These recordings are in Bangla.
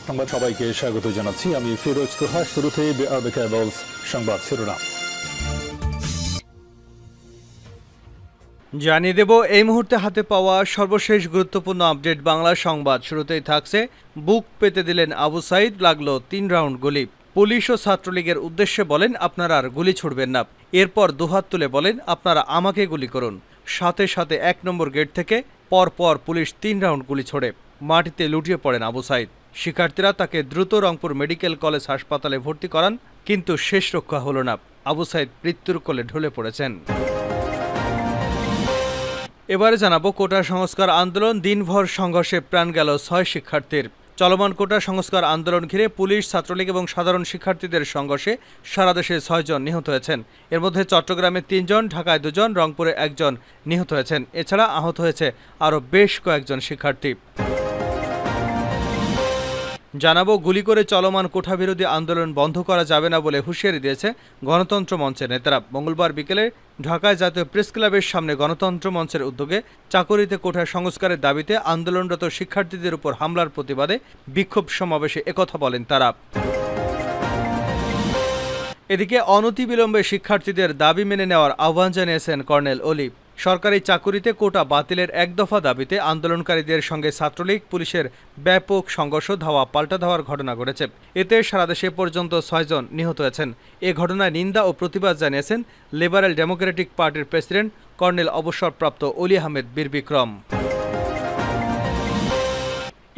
সংবাদ সবাইকে স্বাগত জানাচ্ছি। আমি ফিরোজ তোহা। শুরুতেই সংবাদ শিরোনাম জানিয়ে দেব এই মুহূর্তে হাতে পাওয়া সর্বশেষ গুরুত্বপূর্ণ আপডেট বাংলা সংবাদ। শুরুতেই থাকছে বুক পেতে দিলেন আবু সাইদ, লাগলো 3 রাউন্ড গুলি। পুলিশ ও ছাত্রলীগের উদ্দেশ্যে বলেন আপনারা আর গুলি ছুড়বেন না। এরপর দুহাত তুলে বলেন আপনারা আমাকে গুলি করুন। সাথে সাথে 1 নম্বর গেট থেকে পরপর পুলিশ 3 রাউন্ড গুলি ছোড়ে মাটিতে লুটিয়ে পড়েন আবু সাইদ। শিক্ষার্থীরা তাকে দ্রুত রংপুর মেডিকেল কলেজ হাসপাতালে ভর্তি করান, কিন্তু শেষ রক্ষা হলো না। আবু সাইদ মৃত্যুর কোলে ঢলে পড়েছেন। এবারে জানাবো কোটা সংস্কার আন্দোলন, দিনভর সংঘর্ষে প্রাণ গেল 6 শিক্ষার্থীর। চলমান কোটা সংস্কার আন্দোলন ঘিরে পুলিশ, ছাত্রলীগ এবং সাধারণ শিক্ষার্থীদের সংঘর্ষে সারা দেশে 6 জন নিহত হয়েছেন। এর মধ্যে চট্টগ্রামে 3 জন, ঢাকায় 2 জন, রংপুরে 1 জন নিহত হয়েছেন। এছাড়া আহত হয়েছে আরও বেশ কয়েকজন শিক্ষার্থী। জানাবো গুলি করে চলমান কোঠাবিরোধী আন্দোলন বন্ধ করা যাবে না বলে হুঁশিয়ারি দিয়েছে গণতন্ত্র মঞ্চের নেতারা। মঙ্গলবার বিকেলে ঢাকায় জাতীয় প্রেস ক্লাবের সামনে গণতন্ত্র মঞ্চের উদ্যোগে চাকুরিতে কোঠা সংস্কারের দাবিতে আন্দোলনরত শিক্ষার্থীদের উপর হামলার প্রতিবাদে বিক্ষোভ সমাবেশে একথা বলেন তারা। এদিকে অনতিবিলম্বে শিক্ষার্থীদের দাবি মেনে নেওয়ার আহ্বান জানিয়েছেন কর্নেল অলি। সরকারি চাকুরিতে কোটা বাতিলের 1 দফা দাবিতে আন্দোলনকারীদের সঙ্গে ছাত্রলীগ পুলিশের ব্যাপক সংঘর্ষ, ধাওয়া পাল্টা ধাওয়ার ঘটনা ঘটেছে। এতে সারা দেশে পর্যন্ত 6 জন নিহত হয়েছেন। এ ঘটনায় নিন্দা ও প্রতিবাদ জানিয়েছেন লিবারেল ডেমোক্রেটিক পার্টির প্রেসিডেন্ট কর্নেল অবসরপ্রাপ্ত অলি আহমেদ বীর বিক্রম।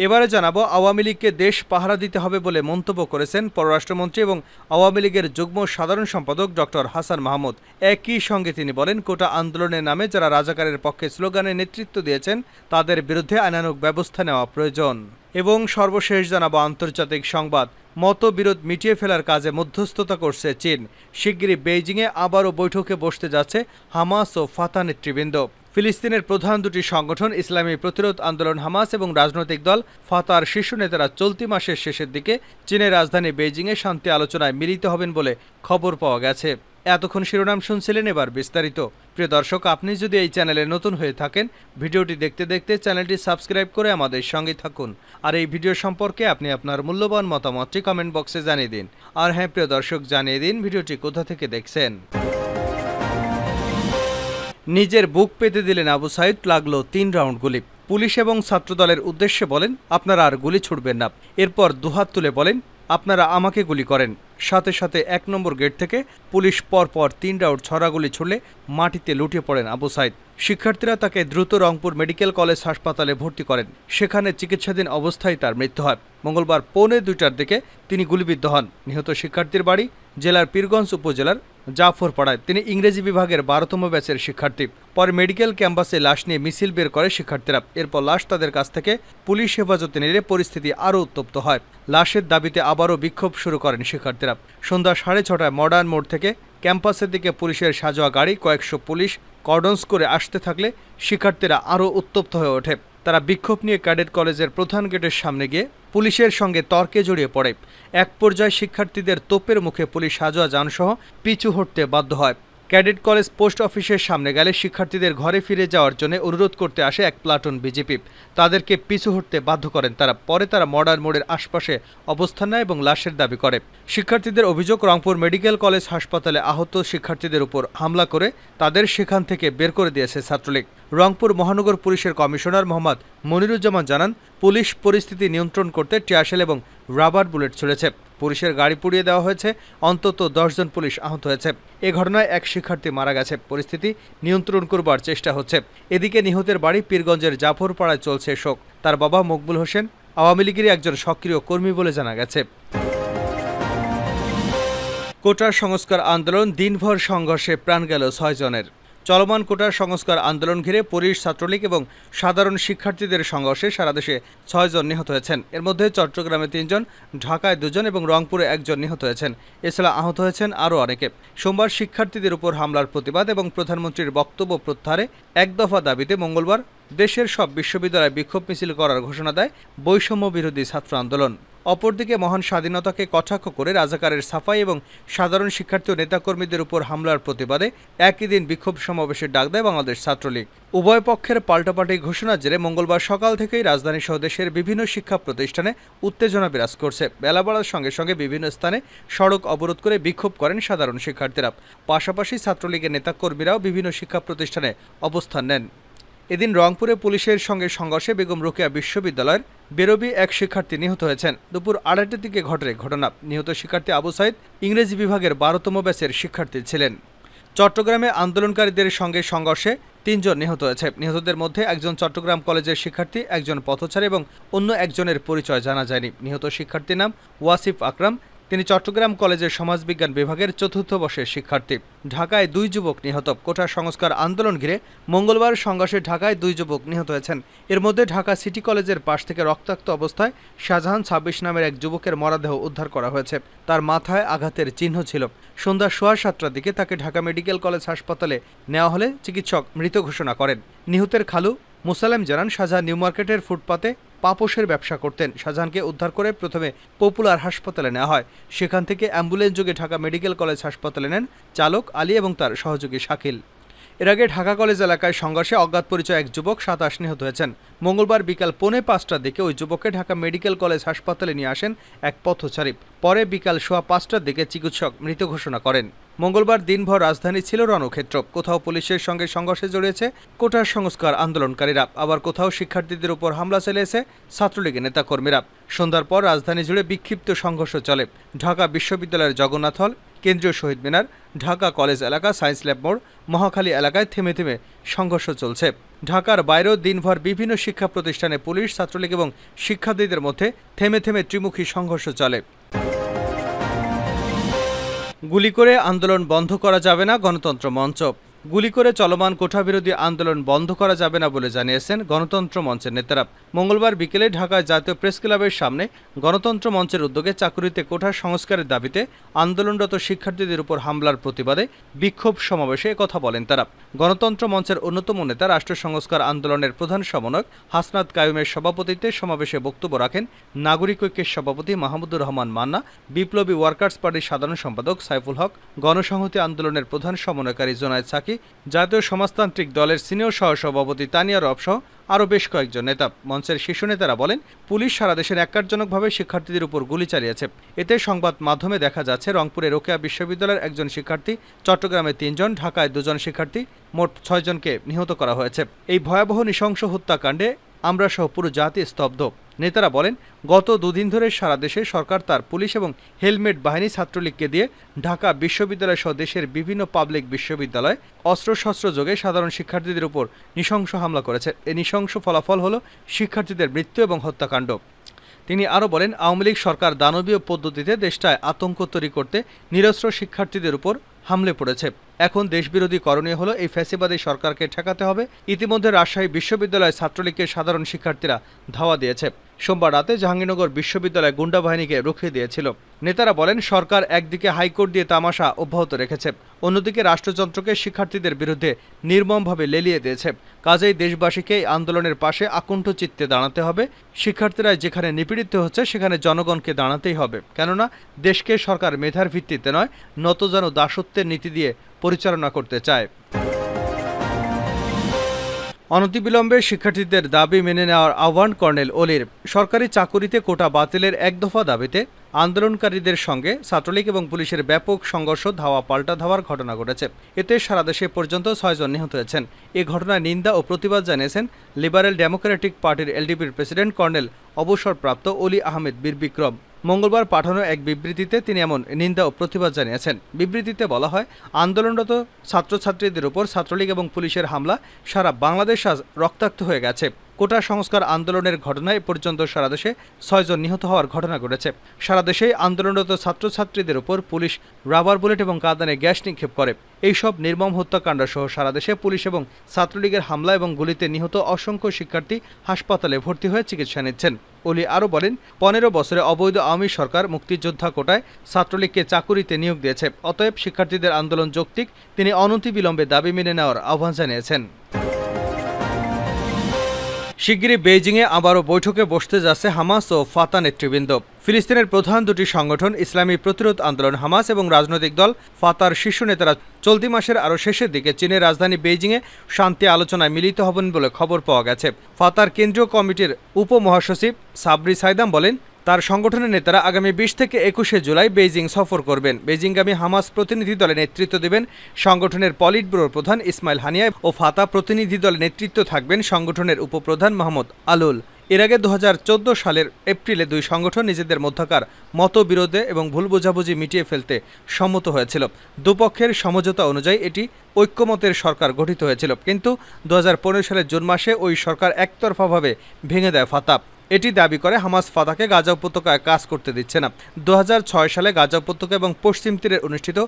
এবারে জানাবো আওয়ামী লীগকে দেশ পাহারা দিতে হবে বলে মন্তব্য করেছেন পররাষ্ট্রমন্ত্রী এবং আওয়ামী লীগের যুগ্ম সাধারণ সম্পাদক ডক্টর হাসান মাহমুদ। একই সঙ্গে তিনি বলেন কোটা আন্দোলনের নামে যারা রাজাকারের পক্ষে স্লোগানে নেতৃত্ব দিয়েছেন তাদের বিরুদ্ধে আইনানুগ ব্যবস্থা নেওয়া প্রয়োজন। এবং সর্বশেষ জানাবো আন্তর্জাতিক সংবাদ, মতবিরোধ মিটিয়ে ফেলার কাজে মধ্যস্থতা করছে চীন। শিগগিরই বেইজিংয়ে আবারও বৈঠকে বসতে যাচ্ছে হামাস ও ফাতাহ নেতৃবৃন্দ। ফিলিস্তিনের প্রধান দুটি সংগঠন ইসলামী প্রতিরোধ আন্দোলন হামাস এবং রাজনৈতিক দল ফাতাহর শীর্ষ নেতারা চলতি মাসের শেষের দিকে চীনের রাজধানী বেইজিংয়ে শান্তি আলোচনায় মিলিত হবেন বলে খবর পাওয়া গেছে। এতক্ষণ শিরোনাম শুনছিলেন, এবার বিস্তারিত। প্রিয় দর্শক, আপনি যদি এই চ্যানেলে নতুন হয়ে থাকেন, ভিডিওটি দেখতে দেখতে চ্যানেলটি সাবস্ক্রাইব করে আমাদের সঙ্গে থাকুন। আর এই ভিডিও সম্পর্কে আপনি আপনার মূল্যবান মতামতটি কমেন্ট বক্সে জানিয়ে দিন। আর হ্যাঁ প্রিয় দর্শক, জানিয়ে দিন ভিডিওটি কোথা থেকে দেখছেন। নিজের বুক পেতে দিলেন আবু সাইদ, লাগলো 3 রাউন্ড গুলি। পুলিশ এবং ছাত্রদলের উদ্দেশ্যে বলেন আপনারা আর গুলি ছুড়বেন না। এরপর দুহাত তুলে বলেন আপনারা আমাকে গুলি করেন। সাথে সাথে 1 নম্বর গেট থেকে পুলিশ পরপর 3 রাউন্ড ছড়াগুলি ছুড়লে মাটিতে লুটিয়ে পড়েন আবু সাইদ। শিক্ষার্থীরা তাকে দ্রুত রংপুর মেডিকেল কলেজ হাসপাতালে ভর্তি করেন। সেখানে চিকিৎসাধীন অবস্থায় তার মৃত্যু হয়। মঙ্গলবার পৌনে 2টার দিকে তিনি গুলিবিদ্ধ হন। নিহত শিক্ষার্থীর বাড়ি জেলার পীরগঞ্জ উপজেলার জাফরপাড়ায়। তিনি ইংরেজি বিভাগের 12তম ব্যাচের শিক্ষার্থী। পরে মেডিকেল ক্যাম্পাসে লাশ নিয়ে মিছিল বের করে শিক্ষার্থীরা। এরপর লাশ তাদের কাছ থেকে পুলিশ হেফাজতে নিলে পরিস্থিতি আরও উত্তপ্ত হয়। লাশের দাবিতে আবারও বিক্ষোভ শুরু করেন শিক্ষার্থীরা। সন্ধ্যা 6:30টায় মডার্ন মোড় থেকে ক্যাম্পাসের দিকে পুলিশের সাজোয়া গাড়ি কয়েকশো পুলিশ কর্ডন্স করে আসতে থাকলে শিক্ষার্থীরা আরও উত্তপ্ত হয়ে ওঠে। তারা বিক্ষোভ নিয়ে ক্যাডেট কলেজের প্রধান গেটের সামনে গিয়ে পুলিশের সঙ্গে তর্কে জড়িয়ে পড়ে। এক পর্যায়ে শিক্ষার্থীদের তোপের মুখে পুলিশ সাজোয়া যানসহ পিছু হটতে বাধ্য হয়। ক্যাডেট কলেজ পোস্ট অফিসের সামনে গেলে শিক্ষার্থীদের ঘরে ফিরে যাওয়ার জন্য অনুরোধ করতে আসে এক প্লাটুন বিজেপি। তাদেরকে পিছু হটতে বাধ্য করেন তারা। পরে তারা মডার্ন মোড়ের আশপাশে অবস্থান নেয় এবং লাশের দাবি করে। শিক্ষার্থীদের অভিযোগ, রংপুর মেডিকেল কলেজ হাসপাতালে আহত শিক্ষার্থীদের উপর হামলা করে তাদের সেখান থেকে বের করে দিয়েছে ছাত্রলীগ। রংপুর মহানগর পুলিশের কমিশনার মোহাম্মদ মনিরুজ্জামান জানান, পুলিশ পরিস্থিতি নিয়ন্ত্রণ করতে টিয়ারশেল এবং রাবার বুলেট ছুড়েছে। পুলিশের গাড়ি পুড়িয়ে দেওয়া হয়েছে। অন্তত 10 জন পুলিশ আহত হয়েছে। এ ঘটনায় এক শিক্ষার্থী মারা গেছে। পরিস্থিতি নিয়ন্ত্রণ করবার চেষ্টা হচ্ছে। এদিকে নিহতের বাড়ি পীরগঞ্জের জাফরপাড়ায় চলছে শোক। তার বাবা মকবুল হোসেন আওয়ামী লীগের একজন সক্রিয় কর্মী বলে জানা গেছে। কোটা সংস্কার আন্দোলন, দিনভর সংঘর্ষে প্রাণ গেল 6 জনের। চলমান কোটা সংস্কার আন্দোলন ঘিরে পুলিশ, ছাত্রলীগ এবং সাধারণ শিক্ষার্থীদের সংঘর্ষে সারা দেশে 6 জন নিহত হয়েছেন। এর মধ্যে চট্টগ্রামে 3 জন, ঢাকায় 2 জন এবং রংপুরে 1 জন নিহত হয়েছেন। এছাড়া আহত হয়েছেন আরও অনেকে। সোমবার শিক্ষার্থীদের উপর হামলার প্রতিবাদ এবং প্রধানমন্ত্রীর বক্তব্য প্রত্যাহারে 1 দফা দাবিতে মঙ্গলবার দেশের সব বিশ্ববিদ্যালয়ে বিক্ষোভ মিছিল করার ঘোষণা দেয় বৈষম্য বিরোধী ছাত্র আন্দোলন। অপরদিকে মহান স্বাধীনতাকে কটাক্ষ করে রাজাকারের সাফাই এবং সাধারণ শিক্ষার্থী ও নেতাকর্মীদের উপর হামলার প্রতিবাদে একই দিন বিক্ষোভ সমাবেশের ডাক দেয় বাংলাদেশ ছাত্রলীগ। উভয় পক্ষের পাল্টাপাল্টি ঘোষণার জেরে মঙ্গলবার সকাল থেকেই রাজধানী সহ দেশের বিভিন্ন শিক্ষা প্রতিষ্ঠানে উত্তেজনা বিরাজ করছে। বেলা বাড়ার সঙ্গে সঙ্গে বিভিন্ন স্থানে সড়ক অবরোধ করে বিক্ষোভ করেন সাধারণ শিক্ষার্থীরা। পাশাপাশি ছাত্রলীগের নেতাকর্মীরাও বিভিন্ন শিক্ষা প্রতিষ্ঠানে অবস্থান নেন। এদিন রংপুরে পুলিশের সঙ্গে সংঘর্ষে বেগম রোকেয়া বিশ্ববিদ্যালয়ের বেরোবি এক শিক্ষার্থী নিহত হয়েছেন। দুপুর 2:30টার দিকে ঘটে ঘটনা। নিহত শিক্ষার্থী আবু সাইদ ইংরেজি বিভাগের 12তম ব্যাচের শিক্ষার্থী ছিলেন। চট্টগ্রামে আন্দোলনকারীদের সঙ্গে সংঘর্ষে 3 জন নিহত হয়েছে। নিহতদের মধ্যে একজন চট্টগ্রাম কলেজের শিক্ষার্থী, একজন পথচারী এবং অন্য একজনের পরিচয় জানা যায়নি। নিহত শিক্ষার্থীর নাম ওয়াসিফ আকরাম। তিনি চট্টগ্রাম কলেজের সমাজবিজ্ঞান বিভাগের 4র্থ বর্ষের শিক্ষার্থী। ঢাকায় 2 যুবক নিহত। কোটা সংস্কার আন্দোলন ঘিরে মঙ্গলবার সংঘর্ষে ঢাকায় 2 যুবক নিহত হয়েছেন। এর মধ্যে ঢাকা সিটি কলেজের পাশ থেকে রক্তাক্ত অবস্থায় শাহজাহান 26 নামের এক যুবকের মরদেহ উদ্ধার করা হয়েছে। তার মাথায় আঘাতের চিহ্ন ছিল। সন্ধ্যা 7:15টার দিকে তাকে ঢাকা মেডিকেল কলেজ হাসপাতালে নেওয়া হলে চিকিৎসক মৃত ঘোষণা করেন। নিহতের খালু মুসালেম জানান, শাহজাহান নিউ মার্কেটের ফুটপাতে পাপোশের ব্যবসা করতেন। শাহজাহানকে উদ্ধার করে প্রথমে পপুলার হাসপাতালে নেওয়া হয়। সেখান থেকে অ্যাম্বুলেন্স যোগে ঢাকা মেডিকেল কলেজ হাসপাতালে নেন চালক আলী এবং তার সহযোগী শাকিল। এর আগে ঢাকা কলেজ এলাকায় সংঘর্ষে অজ্ঞাত পরিচয় এক যুবক 27 নিহত হয়েছেন। মঙ্গলবার বিকাল 4:45টার দিকে ওই যুবককে ঢাকা মেডিকেল কলেজ হাসপাতালে নিয়ে আসেন এক পথচারী। পরে বিকাল 5:15টার দিকে চিকিৎসক মৃত ঘোষণা করেন। মঙ্গলবার দিনভর রাজধানী ছিল রণক্ষেত্র। কোথাও পুলিশের সঙ্গে সংঘর্ষে জড়িয়েছে কোটার সংস্কার আন্দোলনকারীরা, আবার কোথাও শিক্ষার্থীদের উপর হামলা চালিয়েছে ছাত্রলীগের নেতাকর্মীরা। সন্ধ্যার পর রাজধানী জুড়ে বিক্ষিপ্ত সংঘর্ষ চলে। ঢাকা বিশ্ববিদ্যালয়ের জগন্নাথ হল, কেন্দ্রীয় শহীদ মিনার, ঢাকা কলেজ এলাকা, সায়েন্স ল্যাব মোড়, মহাখালী এলাকায় থেমে থেমে সংঘর্ষ চলছে। ঢাকার বাইরেও দিনভর বিভিন্ন শিক্ষা প্রতিষ্ঠানে পুলিশ, ছাত্রলীগ এবং শিক্ষার্থীদের মধ্যে থেমে থেমে ত্রিমুখী সংঘর্ষ চলে। গুলি করে আন্দোলন বন্ধ করা যাবে না, গণতন্ত্র মঞ্চ। গুলি করে চলমান কোটাবিরোধী আন্দোলন বন্ধ করা যাবে না বলে জানিয়েছেন গণতন্ত্র মঞ্চের নেতারা। মঙ্গলবার বিকেলে ঢাকায় জাতীয় প্রেস ক্লাবের সামনে গণতন্ত্র মঞ্চের উদ্যোগে চাকুরিতে কোটা সংস্কারের দাবিতে আন্দোলনরত শিক্ষার্থীদের উপর হামলার প্রতিবাদে বিক্ষোভ সমাবেশে একথা বলেন তারা। গণতন্ত্র মঞ্চের অন্যতম নেতা, রাষ্ট্র সংস্কার আন্দোলনের প্রধান সমন্বয়ক হাসনাত কায়ুমের সভাপতিত্বে সমাবেশে বক্তব্য রাখেন নাগরিক ঐক্যের সভাপতি মাহমুদুর রহমান মান্না, বিপ্লবী ওয়ার্কার্স পার্টির সাধারণ সম্পাদক সাইফুল হক, গণসংহতি আন্দোলনের প্রধান সমন্বয়কারী জোনায়েদ সাকি, জাতীয় সমাজতান্ত্রিক দলের সিনিয়র সহসভাপতি তানিয়া রব সহ আরও বেশ কয়েকজন নেতা। মঞ্চের শীর্ষ নেতারা বলেন, পুলিশ সারা দেশে ন্যাক্কারজনকভাবে শিক্ষার্থীদের উপর গুলি চালিয়েছে। এতে সংবাদ মাধ্যমে দেখা যাচ্ছে রংপুরে রোকেয়া বিশ্ববিদ্যালয়ের একজন শিক্ষার্থী, চট্টগ্রামে 3 জন, ঢাকায় 2 জন শিক্ষার্থী, মোট 6 জনকে নিহত করা হয়েছে। এই ভয়াবহ নৃশংস হত্যাকাণ্ডে আমরা সহ পুরো জাতি স্তব্ধ। নেতারা বলেন, গত 2 দিন ধরে সারা দেশে সরকার তার পুলিশ এবং হেলমেট বাহিনী ছাত্রলীগকে দিয়ে ঢাকা বিশ্ববিদ্যালয় সহ দেশের বিভিন্ন পাবলিক বিশ্ববিদ্যালয় অস্ত্রশস্ত্র যোগে সাধারণ শিক্ষার্থীদের উপর নৃশংস হামলা করেছে। এই নৃশংস ফলাফল হল শিক্ষার্থীদের মৃত্যু এবং হত্যাকাণ্ড। তিনি আরও বলেন, আওয়ামী লীগ সরকার দানবীয় পদ্ধতিতে দেশটায় আতঙ্ক তৈরি করতে নিরস্ত্র শিক্ষার্থীদের উপর হামলে পড়েছে। এখন দেশবিরোধী করণীয় হলো এই ফ্যাসিবাদী সরকারকে ঠেকাতে হবে। ইতিমধ্যে রাজশাহী বিশ্ববিদ্যালয় ছাত্রলীগের সাধারণ শিক্ষার্থীরা ধাওয়া দিয়েছে। সোমবার রাতে জাহাঙ্গীরনগর বিশ্ববিদ্যালয় গুন্ডা বাহিনীকে রুখিয়ে দিয়েছিল। নেতারা বলেন, সরকার একদিকে হাইকোর্ট দিয়ে তামাশা অব্যাহত রেখেছে, অন্যদিকে রাষ্ট্রযন্ত্রকে শিক্ষার্থীদের বিরুদ্ধে নির্মমভাবে লেলিয়ে দিয়েছে। কাজেই দেশবাসীকে এই আন্দোলনের পাশে আকণ্ঠ চিত্তে দাঁড়াতে হবে। শিক্ষার্থীরা যেখানে নিপীড়িত হচ্ছে সেখানে জনগণকে দাঁড়াতেই হবে, কেননা দেশকে সরকার মেধার ভিত্তিতে নয়, নতজানু দাসত্বের নীতি দিয়ে পরিচালনা করতে চায়। অনতিবিলম্বে শিক্ষার্থীদের দাবি মেনে নেওয়ার আহ্বান কর্নেল অলির। সরকারি চাকুরিতে কোটা বাতিলের 1 দফা দাবিতে আন্দোলনকারীদের সঙ্গে ছাত্রলীগ এবং পুলিশের ব্যাপক সংঘর্ষ, ধাওয়া পাল্টা ধাওয়ার ঘটনা ঘটেছে। এতে সারা দেশে পর্যন্ত 6 জন নিহত হয়েছেন। এ ঘটনায় নিন্দা ও প্রতিবাদ জানিয়েছেন লিবারেল ডেমোক্রেটিক পার্টির এলডিপির প্রেসিডেন্ট কর্নেল অবসরপ্রাপ্ত অলি আহমেদ বীর বিক্রম। মঙ্গলবার পাঠানো এক বিবৃতিতে তিনি এমন নিন্দা ও প্রতিবাদ জানিয়েছেন। বিবৃতিতে বলা হয়, আন্দোলনরত ছাত্রছাত্রীদের উপর ছাত্রলীগ এবং পুলিশের হামলা সারা বাংলাদেশ আজ রক্তাক্ত হয়ে গেছে। কোটা সংস্কার আন্দোলনের ঘটনায় পর্যন্ত সারা দেশে 6 জন নিহত হওয়ার ঘটনা ঘটেছে। সারা দেশে আন্দোলনরত ছাত্রছাত্রীদের উপর পুলিশ রাবার বুলেট এবং কাঁদানে গ্যাস নিক্ষেপ করে। এইসব নির্মম হত্যাকাণ্ড সহ সারা দেশে পুলিশ এবং ছাত্রলীগের হামলা এবং গুলিতে নিহত অসংখ্য শিক্ষার্থী হাসপাতালে ভর্তি হয়ে চিকিৎসা নিচ্ছেন। অলি আরও বলেন, 15 বছরে অবৈধ আওয়ামী সরকার মুক্তিযোদ্ধা কোটায় ছাত্রলীগকে চাকুরিতে নিয়োগ দিয়েছে। অতএব শিক্ষার্থীদের আন্দোলন যৌক্তিক। তিনি অনতিবিলম্বে দাবি মেনে নেওয়ার আহ্বান জানিয়েছেন। শিগগিরই বেইজিংয়ে আবারও বৈঠকে বসতে যাচ্ছে হামাস ও ফাতা নেতৃবৃন্দ। ফিলিস্তিনের প্রধান দুটি সংগঠন ইসলামী প্রতিরোধ আন্দোলন হামাস এবং রাজনৈতিক দল ফাতার শীর্ষ নেতারা চলতি মাসের আরও শেষের দিকে চীনের রাজধানী বেইজিংয়ে শান্তি আলোচনায় মিলিত হবেন বলে খবর পাওয়া গেছে। ফাতার কেন্দ্রীয় কমিটির উপমহাসচিব সাবরি সাইদাম বলেন, তার সংগঠনের নেতারা আগামী 20 থেকে 21শে জুলাই বেইজিং সফর করবেন। বেইজিংগামী হামাস প্রতিনিধি দলে নেতৃত্ব দেবেন সংগঠনের পলিট ব্যুরোর প্রধান ইসমাইল হানিয়া ও ফাতা প্রতিনিধি দলে নেতৃত্ব থাকবেন সংগঠনের উপপ্রধান মাহমুদ আলুল। এর আগে 2014 সালের এপ্রিলে দুই সংগঠন নিজেদের মধ্যকার মতবিরোধে এবং ভুল বোঝাবুঝি মিটিয়ে ফেলতে সম্মত হয়েছিল। দুপক্ষের সমঝোতা অনুযায়ী এটি ঐক্যমতের সরকার গঠিত হয়েছিল, কিন্তু 2015 সালের জুন মাসে ওই সরকার একতরফাভাবে ভেঙে দেয় ফাতা। এটি দাবি করে হামাস ফাতাকে গাজা উপত্যকায় কাজ করতে দিচ্ছে না। 2006 সালে গাজা উপত্যকা এবং পশ্চিম তীরে অনুষ্ঠিত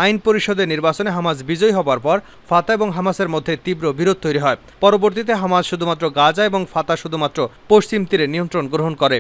আইন পরিষদের নির্বাচনে হামাস বিজয়ী হবার পর ফাতা এবং হামাসের মধ্যে তীব্র বিরোধ তৈরি হয়। পরবর্তীতে হামাস শুধুমাত্র গাজা এবং ফাতা শুধুমাত্র পশ্চিম তীরে নিয়ন্ত্রণ গ্রহণ করে।